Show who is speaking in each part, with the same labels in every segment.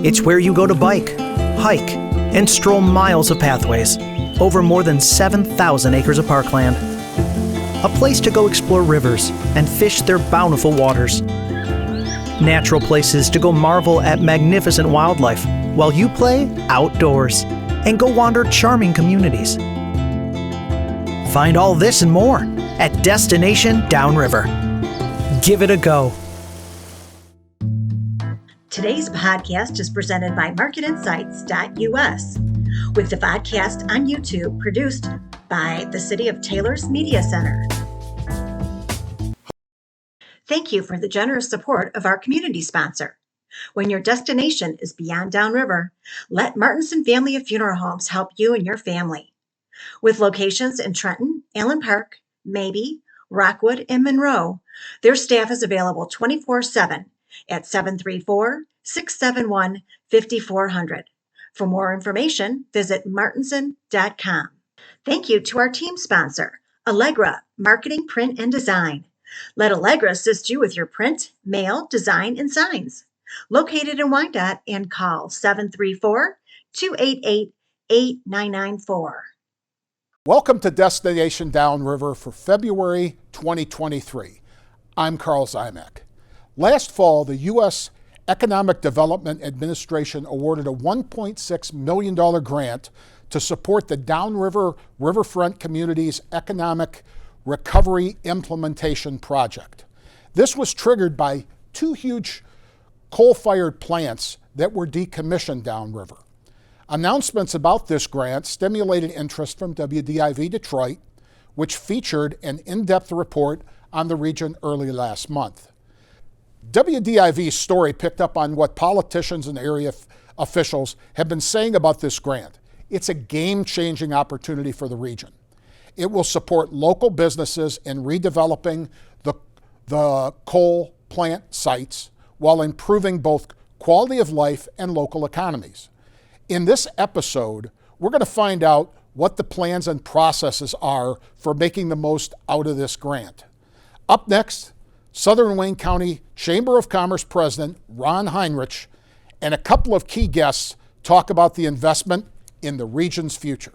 Speaker 1: It's where you go to bike, hike, and stroll miles of pathways over more than 7,000 acres of parkland. A place to go explore rivers and fish their bountiful waters. Natural places to go marvel at magnificent wildlife while you play outdoors and go wander charming communities. Find all this and more at Destination Downriver. Give it a go.
Speaker 2: Today's podcast is presented by marketinsights.us, with the podcast on YouTube produced by the City of Taylor's Media Center. Thank you for the generous support of our community sponsor. When your destination is beyond Downriver, let Martinson Family of Funeral Homes help you and your family. With locations in Trenton, Allen Park, Mabee, Rockwood, and Monroe, their staff is available 24/7 at 734-671-5400. For more information, visit martinson.com. Thank you to our team sponsor, Allegra Marketing, Print, and Design. Let Allegra assist you with your print, mail, design, and signs. Located in Wyandotte, and call 734-288-8994.
Speaker 3: Welcome to Destination Downriver for February 2023. I'm Carl Zymek. Last fall, the U.S. Economic Development Administration awarded a $1.6 million grant to support the Downriver Riverfront Community's Economic Recovery Implementation Project. This was triggered by two huge coal-fired plants that were decommissioned downriver. Announcements about this grant stimulated interest from WDIV Detroit, which featured an in-depth report on the region early last month. WDIV's story picked up on what politicians and area officials have been saying about this grant. It's a game-changing opportunity for the region. It will support local businesses in redeveloping the coal plant sites while improving both quality of life and local economies. In this episode, we're going to find out what the plans and processes are for making the most out of this grant. Up next, Southern Wayne County Chamber of Commerce President Ron Hinrichs and a couple of key guests talk about the investment in the region's future.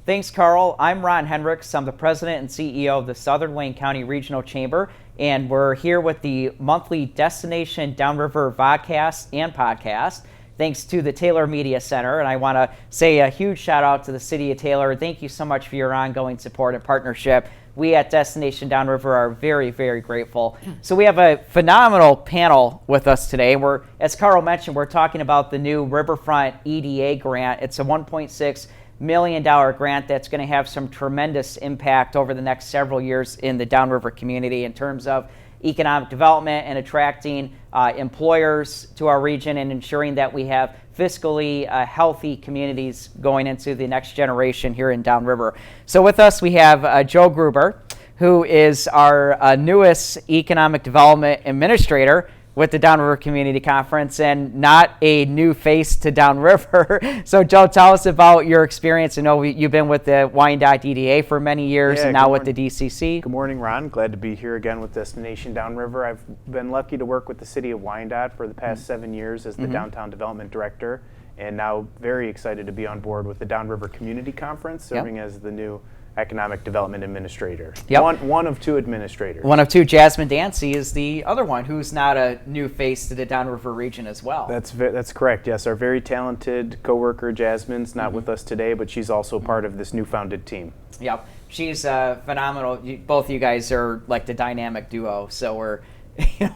Speaker 4: Thanks, Carl. I'm Ron Hinrichs. I'm the president and CEO of the Southern Wayne County Regional Chamber, and we're here with the monthly Destination Downriver vodcast and podcast, thanks to the Taylor Media Center. And I want to say a huge shout out to the City of Taylor. Thank you so much for your ongoing support and partnership. We at Destination Downriver are very, very grateful. So we have a phenomenal panel with us today. As Carl mentioned, we're talking about the new Riverfront EDA grant. It's a $1.6 million grant that's going to have some tremendous impact over the next several years in the Downriver community in terms of economic development and attracting employers to our region and ensuring that we have fiscally healthy communities going into the next generation here in Downriver. So with us we have Joe Gruber, who is our newest economic development administrator with the Downriver Community Conference, and not a new face to Downriver. So Joe, tell us about your experience. I know you've been with the Wyandotte DDA for many years, and now with the DCC.
Speaker 5: Good morning, Ron. Glad to be here again with Destination Downriver. I've been lucky to work with the City of Wyandotte for the past 7 years as the Downtown Development Director, and now very excited to be on board with the Downriver Community Conference, serving as the new Economic Development Administrator. One of two administrators. One of two.
Speaker 4: Jasmine Dancy is the other one, who's not a new face to the Downriver region as well.
Speaker 5: That's correct, yes. Our very talented coworker Jasmine's not with us today, but she's also part of this new founded team.
Speaker 4: Yep, she's phenomenal. Both of you guys are like the dynamic duo, so we're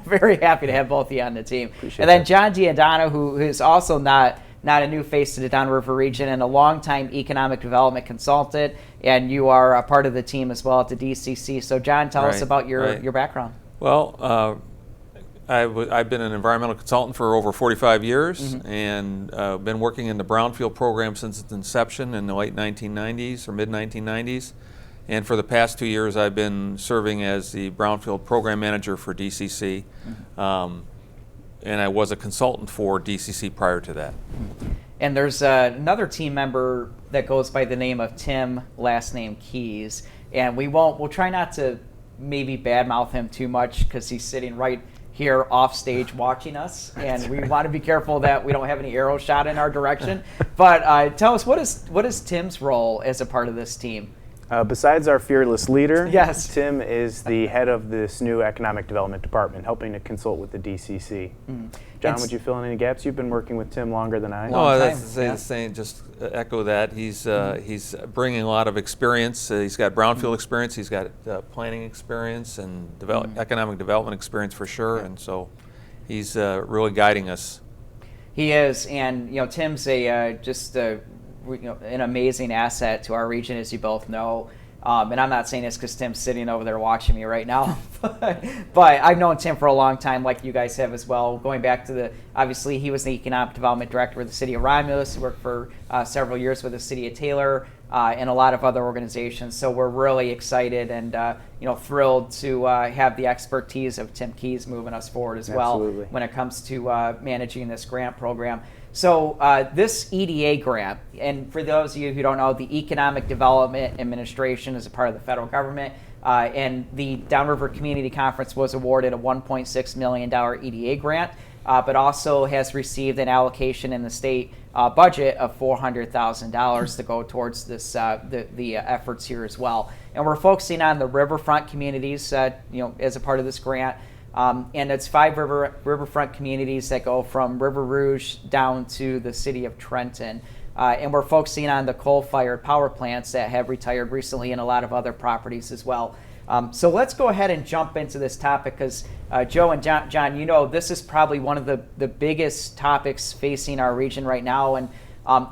Speaker 4: very happy to have both of you on the team.
Speaker 5: Appreciate
Speaker 4: and then
Speaker 5: that.
Speaker 4: John Giordano, who is also not a new face to the Downriver region and a longtime economic development consultant, and you are a part of the team as well at the DCC. So John, tell us about your background.
Speaker 6: Well, I've been an environmental consultant for over 45 years and been working in the Brownfield program since its inception in the late 1990s or mid 1990s. And for the past 2 years, I've been serving as the Brownfield Program Manager for DCC. And I was a consultant for DCC prior to that.
Speaker 4: And there's another team member that goes by the name of Tim, last name Keys. And we'll try not to maybe badmouth him too much because he's sitting right here off stage watching us, and we want to be careful that we don't have any arrows shot in our direction. But tell us, what is Tim's role as a part of this team?
Speaker 5: Besides our fearless leader,
Speaker 4: yes,
Speaker 5: Tim is the head of this new economic development department, helping to consult with the DCC. John, would you fill in any gaps? You've been working with Tim longer than I.
Speaker 6: No, that's the same. Just echo that. He's bringing a lot of experience. He's got brownfield experience. He's got planning experience and economic development experience for sure. And so he's really guiding us.
Speaker 4: He is, and Tim's an amazing asset to our region, as you both know. And I'm not saying this because Tim's sitting over there watching me right now, but I've known Tim for a long time, like you guys have as well. Going back to obviously he was the economic development director with the city of Romulus. He worked for several years with the city of Taylor and a lot of other organizations. So we're really excited and thrilled to have the expertise of Tim Keys moving us forward as well when it comes to managing this grant program. So this EDA grant, and for those of you who don't know, the Economic Development Administration is a part of the federal government, and the Downriver Community Conference was awarded a $1.6 million EDA grant, but also has received an allocation in the state budget of $400,000 to go towards this the efforts here as well. And we're focusing on the riverfront communities, as a part of this grant. And it's 5 riverfront communities that go from River Rouge down to the city of Trenton. And we're focusing on the coal-fired power plants that have retired recently and a lot of other properties as well. So let's go ahead and jump into this topic because Joe and John, this is probably one of the biggest topics facing our region right now. And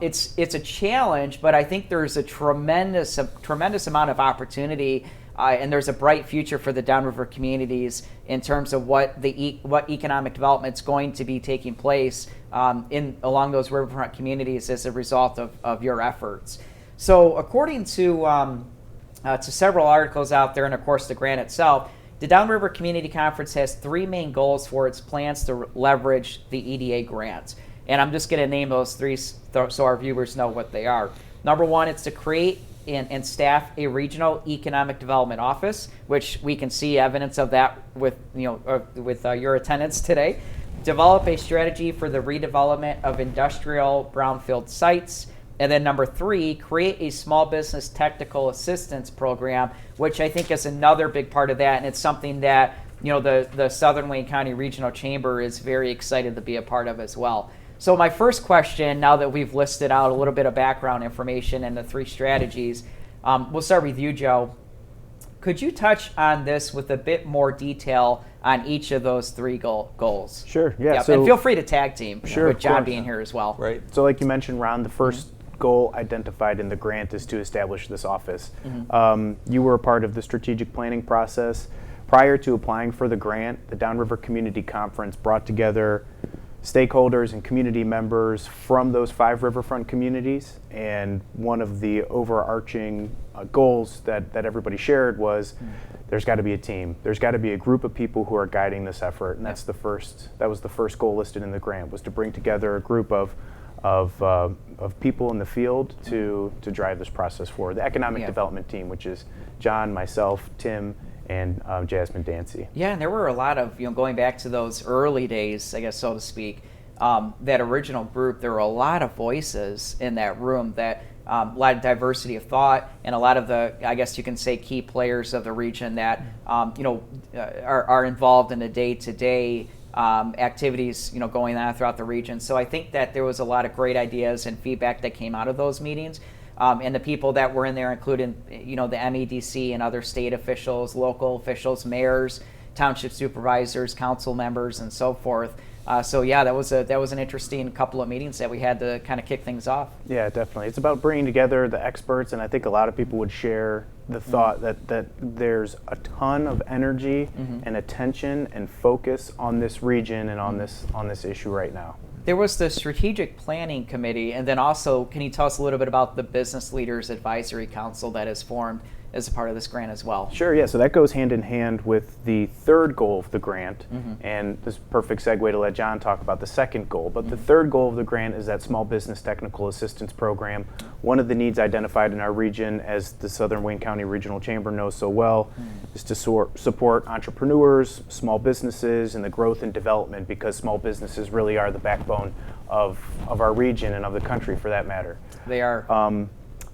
Speaker 4: it's a challenge, but I think there's a tremendous amount of opportunity and there's a bright future for the Downriver communities in terms of what economic development is going to be taking place along those riverfront communities as a result of your efforts. So according to several articles out there, and of course the grant itself, the Downriver Community Conference has 3 main goals for its plans to leverage the EDA grant. And I'm just going to name those 3 so our viewers know what they are. Number 1, it's to create and staff a regional economic development office, which we can see evidence of that with your attendance today. Develop a strategy for the redevelopment of industrial brownfield sites. And then number 3, create a small business technical assistance program, which I think is another big part of that. And it's something that the Southern Wayne County Regional Chamber is very excited to be a part of as well. So my first question, now that we've listed out a little bit of background information and the 3 strategies, we'll start with you, Joe. Could you touch on this with a bit more detail on each of those 3 goals?
Speaker 5: Sure, yeah.
Speaker 4: Yep. And feel free to tag team with John being here as well.
Speaker 6: Right.
Speaker 5: So like you mentioned, Ron, the first goal identified in the grant is to establish this office. You were a part of the strategic planning process. Prior to applying for the grant, the Downriver Community Conference brought together stakeholders and community members from those 5 riverfront communities, and one of the overarching goals that everybody shared was there's got to be a team. There's got to be a group of people who are guiding this effort, and that was the first goal listed in the grant, was to bring together a group of people in the field to drive this process forward. The economic development team, which is John, myself, Tim, and Jasmine Dancy. Yeah,
Speaker 4: and there were a lot of, going back to those early days, I guess, so to speak, that original group, there were a lot of voices in that room that a lot of diversity of thought and a lot of the, I guess you can say, key players of the region that, are involved in the day-to-day activities, going on throughout the region. So I think that there was a lot of great ideas and feedback that came out of those meetings. And the people that were in there, including, the MEDC and other state officials, local officials, mayors, township supervisors, council members, and so forth. That was an interesting couple of meetings that we had to kind of kick things off.
Speaker 5: Yeah, definitely. It's about bringing together the experts, and I think a lot of people would share the thought that there's a ton of energy and attention and focus on this region and on this issue right now.
Speaker 4: There was the Strategic Planning Committee, and then also, can you tell us a little bit about the Business Leaders Advisory Council that is formed as a part of this grant as well.
Speaker 5: Sure, yeah, so that goes hand in hand with the third goal of the grant, and this is a perfect segue to let John talk about the second goal. But the third goal of the grant is that Small Business Technical Assistance Program. One of the needs identified in our region, as the Southern Wayne County Regional Chamber knows so well, is to support entrepreneurs, small businesses, and the growth and development, because small businesses really are the backbone of our region and of the country for that matter.
Speaker 4: They are.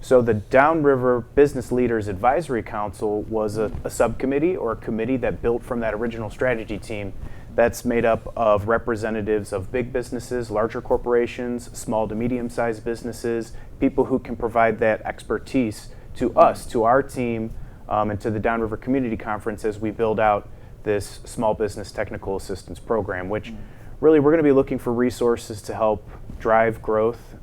Speaker 5: So the Downriver Business Leaders Advisory Council was a subcommittee or a committee that built from that original strategy team that's made up of representatives of big businesses, larger corporations, small to medium-sized businesses, people who can provide that expertise to us, to our team, and to the Downriver Community Conference as we build out this Small Business Technical Assistance Program, which really we're going to be looking for resources to help drive growth,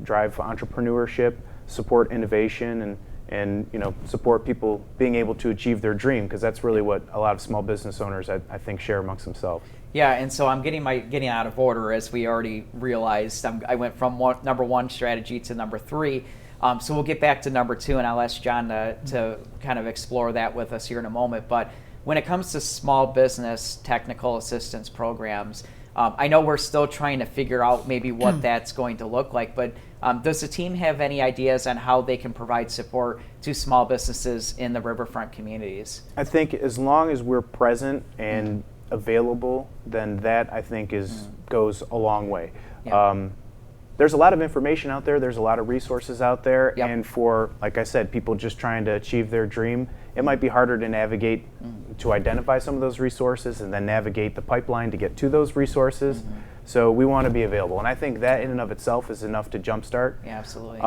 Speaker 5: drive entrepreneurship, support innovation, and support people being able to achieve their dream, because that's really what a lot of small business owners I think share amongst themselves.
Speaker 4: Yeah, and so I'm getting out of order, as we already realized. I went from number 1 strategy to number 3. So we'll get back to number 2, and I'll ask John to kind of explore that with us here in a moment. But when it comes to small business technical assistance programs, I know we're still trying to figure out maybe what that's going to look like, but does the team have any ideas on how they can provide support to small businesses in the riverfront communities?
Speaker 5: I think as long as we're present and available, then that I think goes a long way.
Speaker 4: Yeah.
Speaker 5: There's a lot of information out there, there's a lot of resources out there,
Speaker 4: Yep.
Speaker 5: and for, like I said, people just trying to achieve their dream, it might be harder to navigate, to identify some of those resources and then navigate the pipeline to get to those resources. So we want to be available, and I think that in and of itself is enough to jumpstart.
Speaker 4: Yeah, absolutely.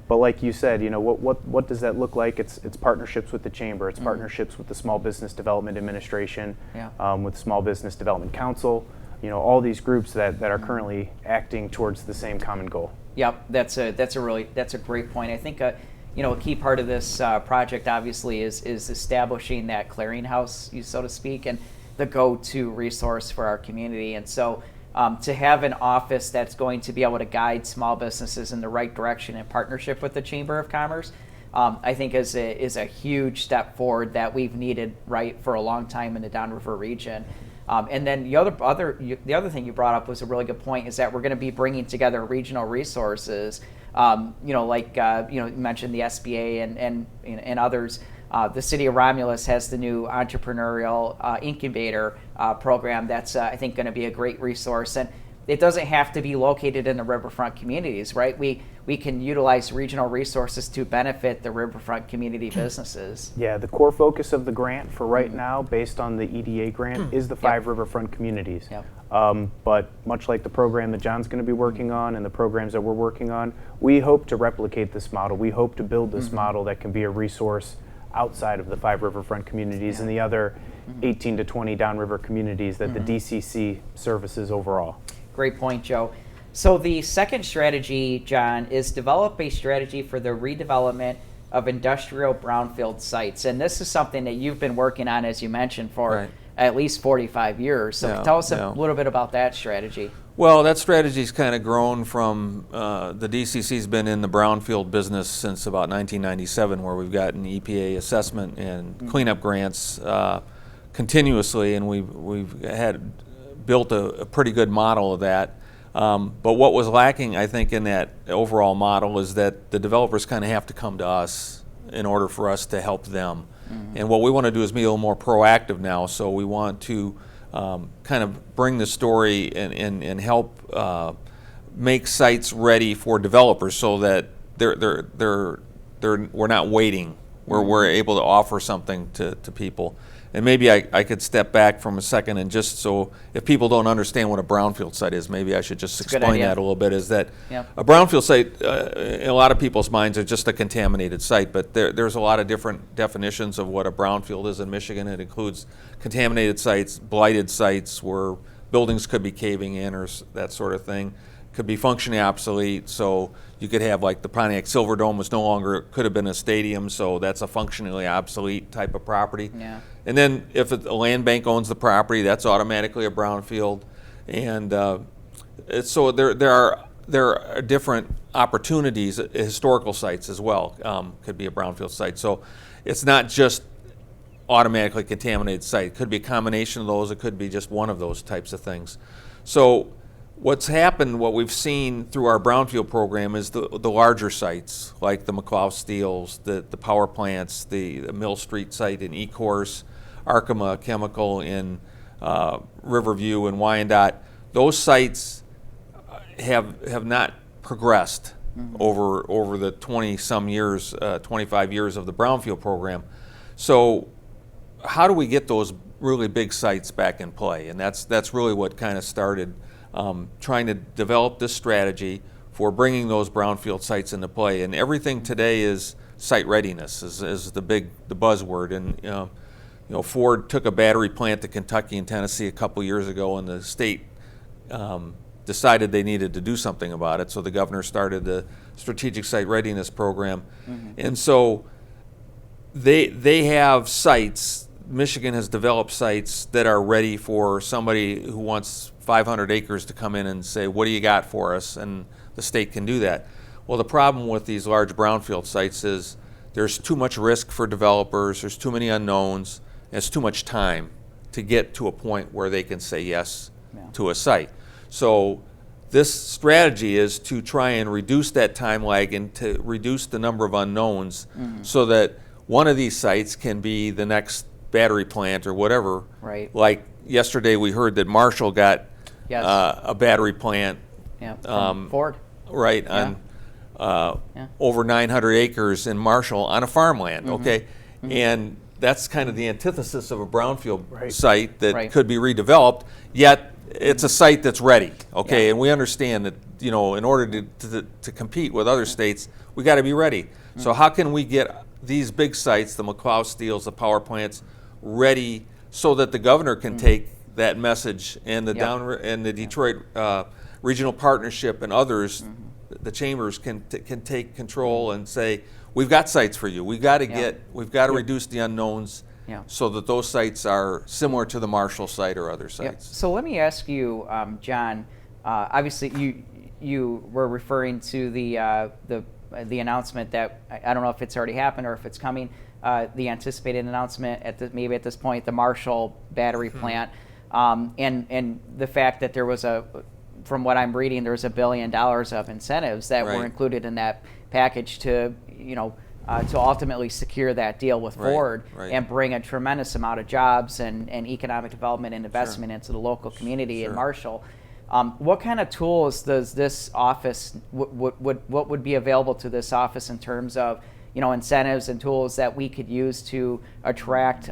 Speaker 5: But like you said, what does that look like? It's partnerships with the chamber, it's partnerships with the Small Business Development Administration, with Small Business Development Council. All these groups that are currently acting towards the same common goal.
Speaker 4: Yep, that's a great point. I think a key part of this project obviously is establishing that clearinghouse, so to speak, and the go-to resource for our community. And so to have an office that's going to be able to guide small businesses in the right direction in partnership with the Chamber of Commerce, I think is a huge step forward that we've needed for a long time in the Downriver region. And then the other thing you brought up was a really good point, is that we're going to be bringing together regional resources, you mentioned the SBA and others. The city of Romulus has the new entrepreneurial incubator program that's I think going to be a great resource, and it doesn't have to be located in the riverfront communities, right? We can utilize regional resources to benefit the riverfront community businesses.
Speaker 5: Yeah, the core focus of the grant for right now, based on the EDA grant, is the 5 riverfront communities.
Speaker 4: Yep.
Speaker 5: But much like the program that John's going to be working on and the programs that we're working on, we hope to replicate this model. We hope to build this model that can be a resource outside of the 5 riverfront communities and the other 18 to 20 downriver communities that the DCC services overall.
Speaker 4: Great point, Joe. So the second strategy, John, is develop a strategy for the redevelopment of industrial brownfield sites. And this is something that you've been working on, as you mentioned, for at least 45 years. So tell us a little bit about that strategy.
Speaker 6: Well, that strategy's kind of grown from, the DCC's been in the brownfield business since about 1997, where we've gotten EPA assessment and cleanup grants continuously, and we've built a pretty good model of that. But what was lacking, I think, in that overall model is that the developers kind of have to come to us in order for us to help them. And what we want to do is be a little more proactive now. So we want to kind of bring the story and help make sites ready for developers, so that we're not waiting. We're able to offer something to people. And maybe I could step back from a second, and just so if people don't understand what a brownfield site is, maybe I should just explain that a little bit. Is that a brownfield site, in a lot of people's minds, is just a contaminated site, but there's a lot of different definitions of what a brownfield is in Michigan. It includes contaminated sites, blighted sites where buildings could be caving in or that sort of thing. Could be functionally obsolete, so you could have, like, the Pontiac Silverdome was no longer, could have been a stadium, so that's a functionally obsolete type of property.
Speaker 4: Yeah.
Speaker 6: And then if a land bank owns the property, that's automatically a brownfield. And so there are different opportunities. Historical sites as well could be a brownfield site. So it's not just automatically contaminated site. It could be a combination of those. It could be just one of those types of things. So what's happened, what we've seen through our Brownfield program is the larger sites, like the McLeod Steels, the power plants, the Mill Street site in Ecorse, Arkema Chemical in Riverview and Wyandotte. Those sites have not progressed over the 20-some years, 25 years of the Brownfield program. So how do we get those really big sites back in play? And that's really what kind of started trying to develop this strategy for bringing those brownfield sites into play. And everything today is site readiness is the buzzword. And Ford took a battery plant to Kentucky and Tennessee a couple years ago, and the state decided they needed to do something about it. So the governor started the Strategic Site Readiness Program. And so they have sites. Michigan has developed sites that are ready for somebody who wants 500 acres to come in and say, what do you got for us? And the state can do that. Well, the problem with these large brownfield sites is there's too much risk for developers, there's too many unknowns, and it's too much time to get to a point where they can say yes to a site. So this strategy is to try and reduce that time lag and to reduce the number of unknowns so that one of these sites can be the next battery plant or whatever.
Speaker 4: Right.
Speaker 6: Like yesterday we heard that Marshall got a battery plant.
Speaker 4: From Ford.
Speaker 6: Right, on over 900 acres in Marshall on a farmland, okay? And that's kind of the antithesis of a brownfield site that could be redeveloped, yet it's a site that's ready, okay? And we understand that, in order to compete with other states, we got to be ready. So how can we get these big sites, the McLeod Steels, the power plants, ready so that the governor can take that message and the Detroit Regional Partnership and others, the chambers can take control and say, we've got sites for you. We've got to reduce the unknowns so that those sites are similar to the Marshall site or other sites.
Speaker 4: So let me ask you, John. Obviously, you were referring to the announcement that I don't know if it's already happened or if it's coming. The anticipated announcement maybe at this point, the Marshall battery plant, and the fact that there was from what I'm reading, there was $1 billion of incentives that were included in that package to ultimately secure that deal with Ford and bring a tremendous amount of jobs and economic development and investment into the local community in Marshall. What kind of tools does this office, what would be available to this office in terms of incentives and tools that we could use to attract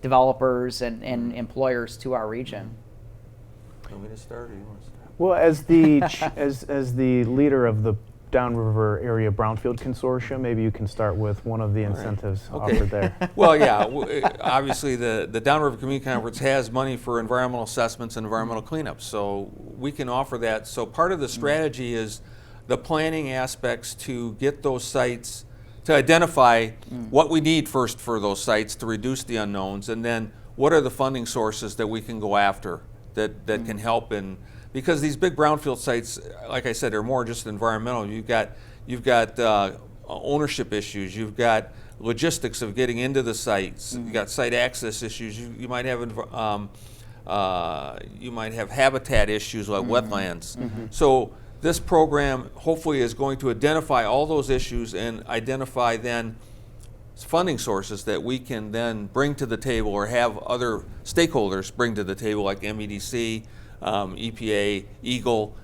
Speaker 4: developers and employers to our region?
Speaker 6: Want me to start or you want to start?
Speaker 5: Well, as the leader of the Downriver Area Brownfield Consortium, maybe you can start with one of the incentives offered there.
Speaker 6: Well, obviously the Downriver Community Conference has money for environmental assessments and environmental cleanups, so we can offer that. So part of the strategy is the planning aspects to get those sites, to identify what we need first for those sites to reduce the unknowns, and then what are the funding sources that we can go after that can help in. Because these big brownfield sites, like I said, are more just environmental. You've got ownership issues. You've got logistics of getting into the sites. You've got site access issues. You might have habitat issues like wetlands. So this program hopefully is going to identify all those issues and identify then funding sources that we can then bring to the table or have other stakeholders bring to the table, like MEDC, EPA, Eagle,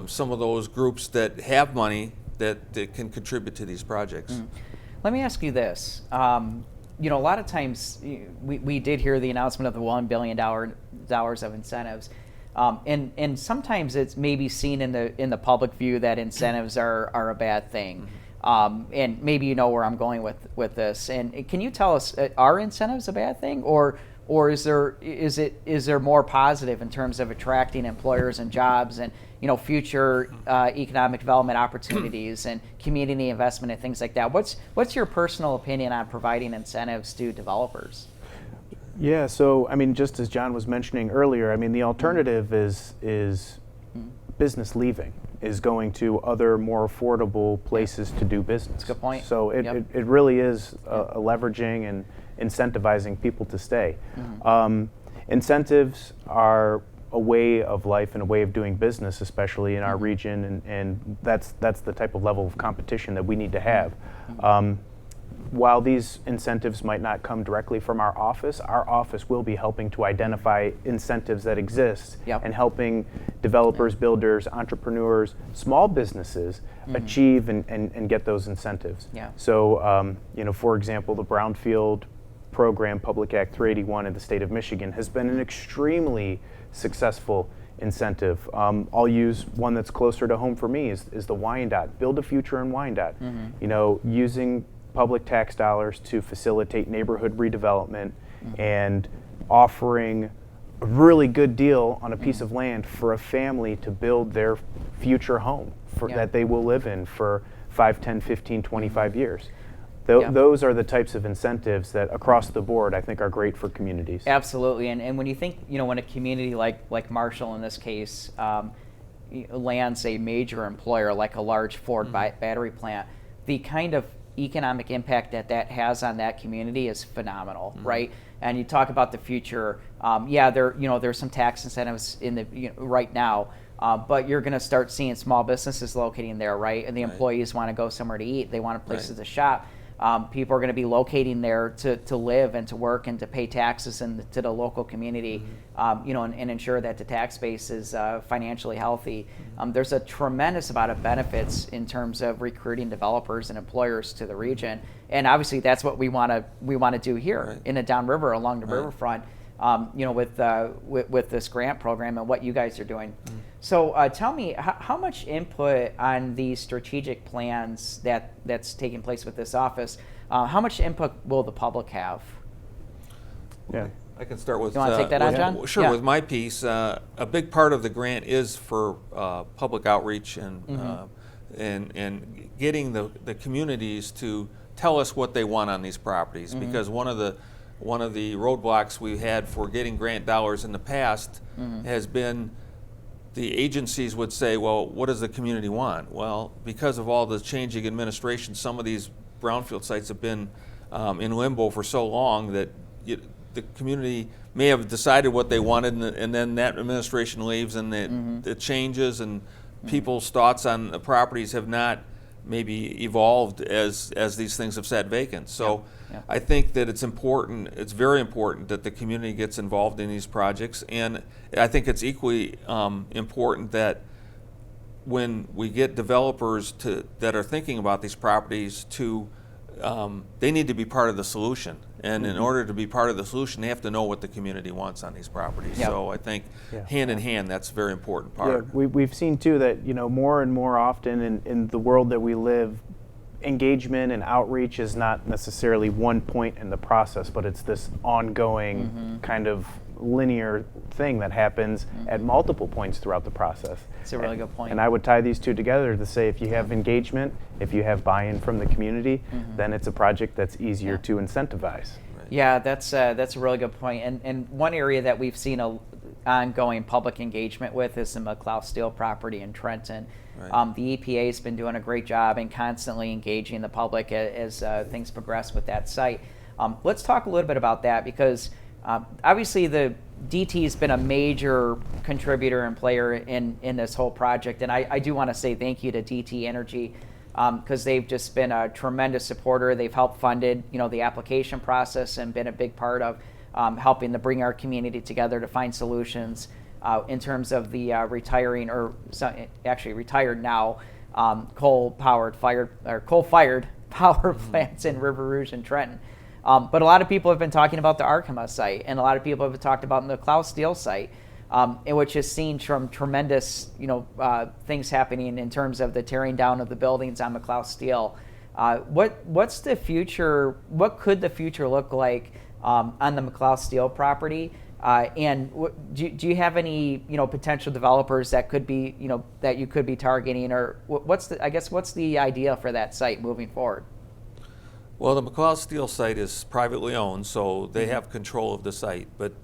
Speaker 6: some of those groups that have money that can contribute to these projects.
Speaker 4: Let me ask you this. A lot of times we did hear the announcement of the $1 billion of incentives. And sometimes it's maybe seen in the public view that incentives are a bad thing. And maybe you know where I'm going with this. And can you tell us, are incentives a bad thing, or is there more positive in terms of attracting employers and jobs and future economic development opportunities and community investment and things like that? What's your personal opinion on providing incentives to developers?
Speaker 5: Yeah, so just as John was mentioning earlier, the alternative is business leaving is going to other more affordable places to do business.
Speaker 4: That's a good point.
Speaker 5: So it really is a leveraging and incentivizing people to stay. Incentives are a way of life and a way of doing business, especially in our region, and that's the type of level of competition that we need to have. While these incentives might not come directly from our office will be helping to identify incentives that exist and helping developers, builders, entrepreneurs, small businesses achieve and get those incentives. So, for example, the Brownfield Program, Public Act 381 in the state of Michigan has been an extremely successful incentive. I'll use one that's closer to home for me is the Wyandotte, Build a Future in Wyandotte. Using public tax dollars to facilitate neighborhood redevelopment and offering a really good deal on a piece of land for a family to build their future home that they will live in for 5, 10, 15, 25 years. Those are the types of incentives that across the board I think are great for communities.
Speaker 4: Absolutely, and when you think, when a community like Marshall in this case lands a major employer like a large Ford battery plant, the kind of economic impact that has on that community is phenomenal, right? And you talk about the future. There's some tax incentives in the right now, but you're going to start seeing small businesses locating there, right? And the employees want to go somewhere to eat. They want places to shop. People are going to be locating there to live and to work and to pay taxes to the local community, and ensure that the tax base is financially healthy. There's a tremendous amount of benefits in terms of recruiting developers and employers to the region, and obviously that's what we want to do here in the Downriver along the riverfront. With this grant program and what you guys are doing. So tell me, how much input on these strategic plans that's taking place with this office, how much input will the public have?
Speaker 5: Yeah.
Speaker 6: I can start with.
Speaker 4: You want to take that on, John?
Speaker 6: Sure. With my piece, a big part of the grant is for public outreach and getting the communities to tell us what they want on these properties, because one of the roadblocks we had for getting grant dollars in the past has been the agencies would say, well, what does the community want? Well, because of all the changing administration, some of these brownfield sites have been in limbo for so long that the community may have decided what they wanted, and then that administration leaves and it changes, and people's thoughts on the properties have not maybe evolved as these things have sat vacant. So I think that it's very important that the community gets involved in these projects, and I think it's equally important that when we get developers that are thinking about these properties they need to be part of the solution. And in order to be part of the solution, they have to know what the community wants on these properties. So I think hand in hand, that's a very important part.
Speaker 5: Yeah, we've seen too that more and more often in the world that we live, engagement and outreach is not necessarily one point in the process, but it's this ongoing kind of linear thing that happens at multiple points throughout the process.
Speaker 4: That's a really good point.
Speaker 5: And I would tie these two together to say if you have engagement, if you have buy-in from the community, then it's a project that's easier to incentivize.
Speaker 4: Yeah, that's a really good point. And one area that we've seen a ongoing public engagement with is the McLeod Steel property in Trenton. The EPA has been doing a great job in constantly engaging the public as things progress with that site. Let's talk a little bit about that, because obviously the DT has been a major contributor and player in this whole project, and I do want to say thank you to DT Energy, because they've just been a tremendous supporter. They've helped funded the application process and been a big part of helping to bring our community together to find solutions in terms of the retired now coal-fired power plants in River Rouge and Trenton. But a lot of people have been talking about the Arkema site, and a lot of people have talked about the McLeod Steel site, which has seen tremendous things happening in terms of the tearing down of the buildings on McLeod Steel. What's the future? What could the future look like on the McLeod Steel property? And do you have any potential developers that could be that you could be targeting, or what's the idea for that site moving forward?
Speaker 6: Well, the McLeod Steel site is privately owned, so they have control of the site. But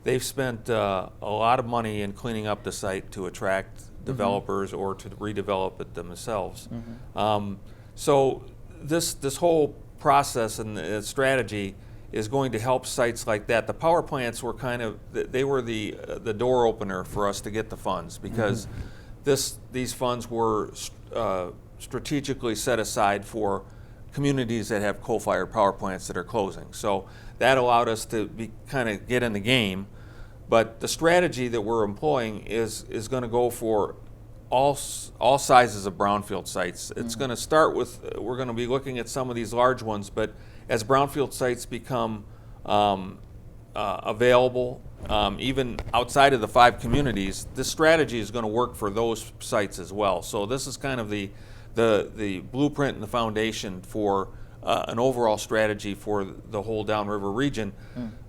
Speaker 6: they've spent a lot of money in cleaning up the site to attract developers or to redevelop it themselves. So this whole process and strategy is going to help sites like that. The power plants were they were the door opener for us to get the funds, because these funds were strategically set aside for communities that have coal-fired power plants that are closing. So that allowed us to get in the game. But the strategy that we're employing is going to go for all sizes of brownfield sites. It's going to start with, we're going to be looking at some of these large ones, but as brownfield sites become available, even outside of the 5 communities, this strategy is going to work for those sites as well. So this is kind of the blueprint and the foundation for an overall strategy for the whole Downriver region.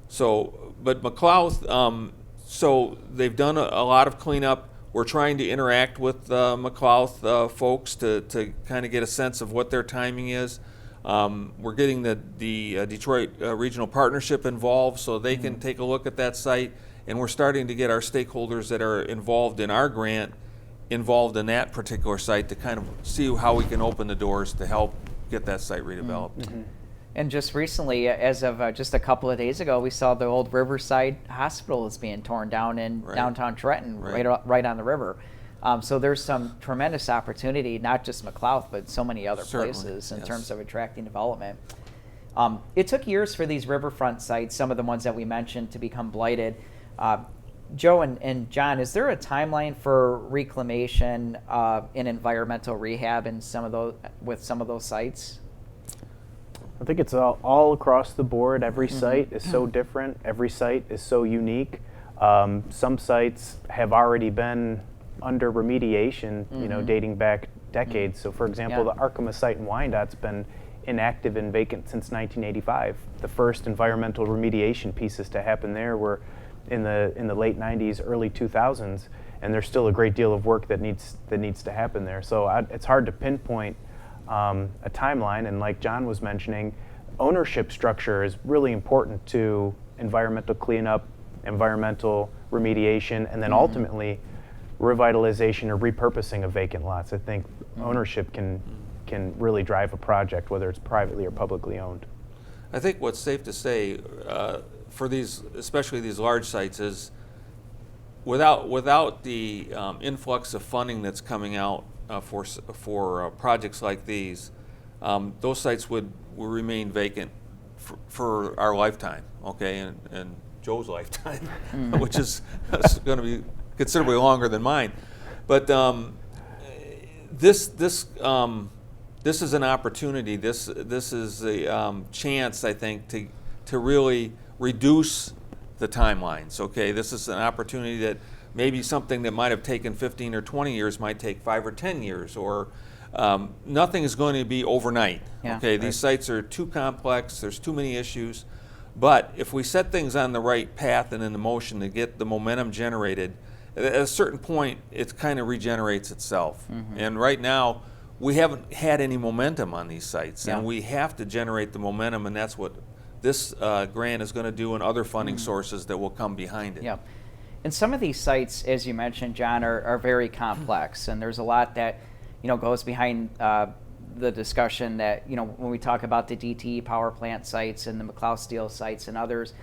Speaker 6: So, but McLouth, so they've done a lot of cleanup. We're trying to interact with McLouth folks to kind of get a sense of what their timing is. We're getting the Detroit Regional Partnership involved so they can take a look at that site, and we're starting to get our stakeholders that are involved in our grant involved in that particular site to kind of see how we can open the doors to help get that site redeveloped.
Speaker 4: And just recently, as of just a couple of days ago, we saw the old Riverside Hospital is being torn down in downtown Trenton, right on the river. So there's some tremendous opportunity, not just McLouth, but so many other places in terms of attracting development. It took years for these riverfront sites, some of the ones that we mentioned, to become blighted. Joe and John, is there a timeline for reclamation and environmental rehab in with some of those sites?
Speaker 5: I think it's all across the board. Every site is so different. Every site is so unique. Some sites have already been under remediation, dating back decades. So, for example, the Arkema site in Wyandotte's been inactive and vacant since 1985. The first environmental remediation pieces to happen there were in the late 90s, early 2000s, and there's still a great deal of work that needs to happen there. So it's hard to pinpoint a timeline, and like John was mentioning, ownership structure is really important to environmental cleanup, environmental remediation, and then ultimately revitalization or repurposing of vacant lots. I think ownership can really drive a project, whether it's privately or publicly owned.
Speaker 6: I think what's safe to say for these, especially these large sites, is without the influx of funding that's coming out for projects like these, those sites would remain vacant for our lifetime, okay, and Joe's lifetime, which is going to be considerably longer than mine. But this is an opportunity. This is a chance, I think, to really reduce the timelines. Okay, this is an opportunity that maybe something that might have taken 15 or 20 years might take 5 or 10 years, or nothing is going to be overnight. Okay, these sites are too complex. There's too many issues. But if we set things on the right path and in the motion to get the momentum generated, at a certain point, it kind of regenerates itself. And right now, we haven't had any momentum on these sites, and we have to generate the momentum, and that's what this grant is going to do, and other funding sources that will come behind it.
Speaker 4: And some of these sites, as you mentioned, John, are very complex, and there's a lot that goes behind the discussion that when we talk about the DTE power plant sites and the McLouth Steel sites and others.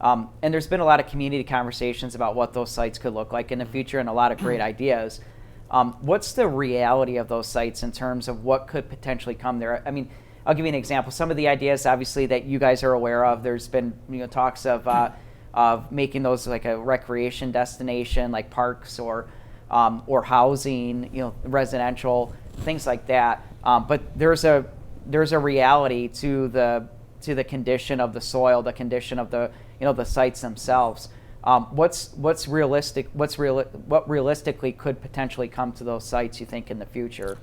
Speaker 4: And there's been a lot of community conversations about what those sites could look like in the future, and a lot of great ideas. What's the reality of those sites in terms of what could potentially come there? I mean, I'll give you an example. Some of the ideas, obviously, that you guys are aware of, there's been talks of making those like a recreation destination, like parks or housing, residential, things like that. But there's a reality to the condition of the soil, the condition of the the sites themselves. What's realistic? What realistically could potentially come to those sites, you think, in the future?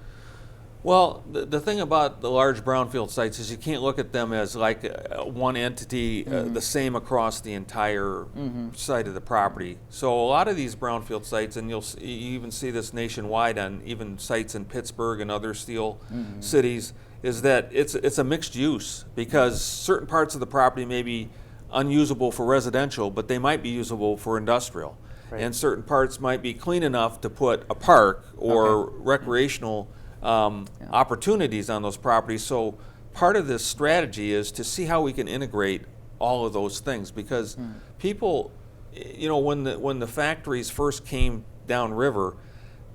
Speaker 6: Well, the thing about the large brownfield sites is you can't look at them as like one entity, the same across the entire site of the property. So a lot of these brownfield sites, and you even see this nationwide on even sites in Pittsburgh and other steel cities, is that it's a mixed use, because certain parts of the property may be unusable for residential, but they might be usable for industrial.
Speaker 5: Right.
Speaker 6: And certain parts might be clean enough to put a park or recreational opportunities on those properties. So part of this strategy is to see how we can integrate all of those things, because people, you know, when the factories first came downriver,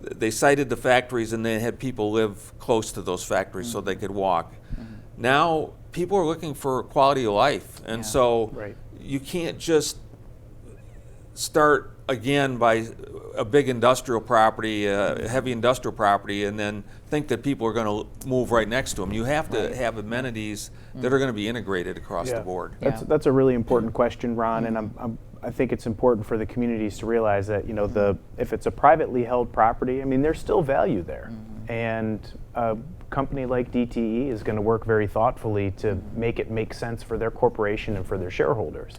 Speaker 6: they sited the factories and they had people live close to those factories so they could walk. Now people are looking for quality of life, and so you can't just start again by a big industrial property, a heavy industrial property, and then think that people are going to move right next to them. You have to have amenities that are going to be integrated across the board.
Speaker 5: That's a really important question, Ron, and I think it's important for the communities to realize that, you know, if it's a privately held property, I mean, there's still value there, and a company like DTE is going to work very thoughtfully to make it make sense for their corporation and for their shareholders.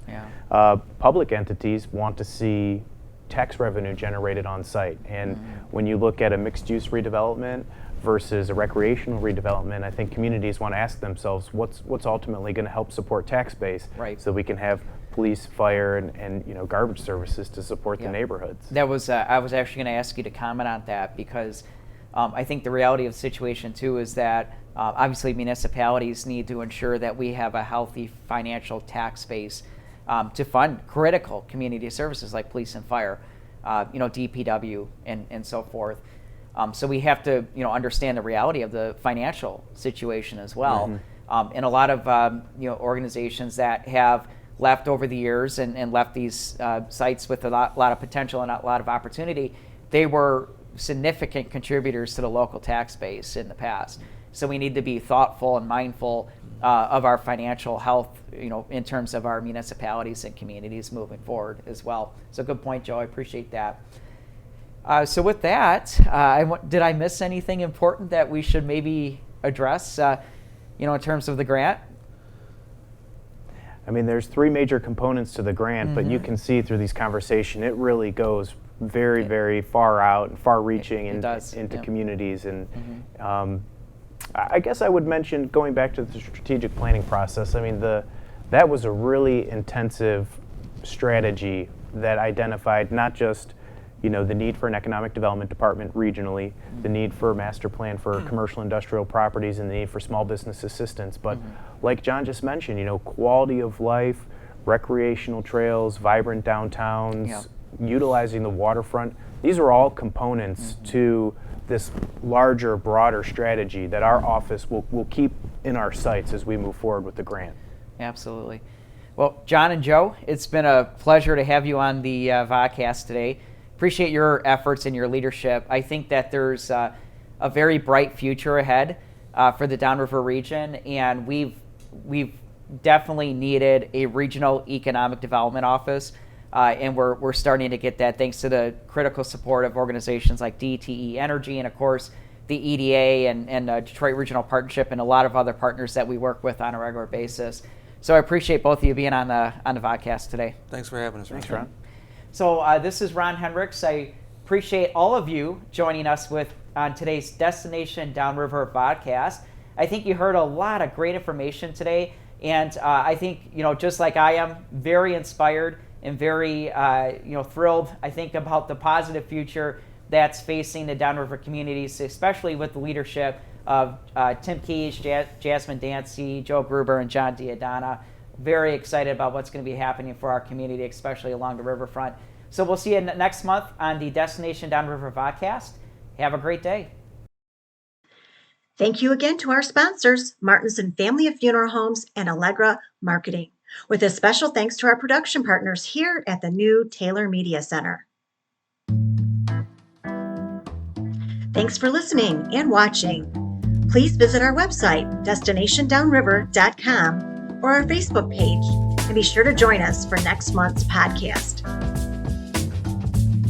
Speaker 5: Public entities want to see tax revenue generated on site, and when you look at a mixed-use redevelopment versus a recreational redevelopment, I think communities want to ask themselves what's ultimately going to help support tax base, so we can have police, fire, and you know, garbage services to support the neighborhoods.
Speaker 4: That was I was actually going to ask you to comment on that, because I think the reality of the situation too is that obviously municipalities need to ensure that we have a healthy financial tax base to fund critical community services like police and fire, you know, DPW and so forth. So we have to, you know, understand the reality of the financial situation as well. And a lot of you know, organizations that have left over the years and left these sites with a lot of potential and a lot of opportunity, they were significant contributors to the local tax base in the past. So we need to be thoughtful and mindful of our financial health, you know, in terms of our municipalities and communities moving forward as well. So good point, Joe. I appreciate that. So with that, did I miss anything important that we should maybe address, you know, in terms of the grant?
Speaker 5: I mean, there's three major components to the grant, but you can see through these conversations, it really goes very, very far out and far-reaching into communities. And I guess I would mention, going back to the strategic planning process, I mean, that was a really intensive strategy that identified not just, you know, the need for an economic development department regionally, the need for a master plan for commercial industrial properties, and the need for small business assistance, but like John just mentioned, you know, quality of life, recreational trails, vibrant downtowns, utilizing the waterfront. These are all components to this larger, broader strategy that our office will keep in our sights as we move forward with the grant. Absolutely.
Speaker 4: Well, John and Joe, it's been a pleasure to have you on the vodcast today. Appreciate your efforts and your leadership. I think that there's a very bright future ahead for the Downriver region, and we've definitely needed a regional economic development office, and we're starting to get that thanks to the critical support of organizations like DTE Energy and, of course, the EDA and Detroit Regional Partnership and a lot of other partners that we work with on a regular basis. So I appreciate both of you being on the vodcast today.
Speaker 6: Thanks for having us, Ron.
Speaker 5: Thanks, Ron.
Speaker 4: So this is Ron Hinrichs. I appreciate all of you joining us on today's Destination Downriver podcast. I think you heard a lot of great information today, and I think, you know, just like I am, very inspired and very you know, thrilled, I think, about the positive future that's facing the Downriver communities, especially with the leadership of Tim Keys, Jasmine Dancy, Joe Gruber, and John Diadana. Very excited about what's going to be happening for our community, especially along the riverfront. So we'll see you next month on the Destination Downriver podcast. Have a great day.
Speaker 2: Thank you again to our sponsors, Martinson Family of Funeral Homes and Allegra Marketing, with a special thanks to our production partners here at the new Taylor Media Center. Thanks for listening and watching. Please visit our website, destinationdownriver.com, or our Facebook page, and be sure to join us for next month's podcast.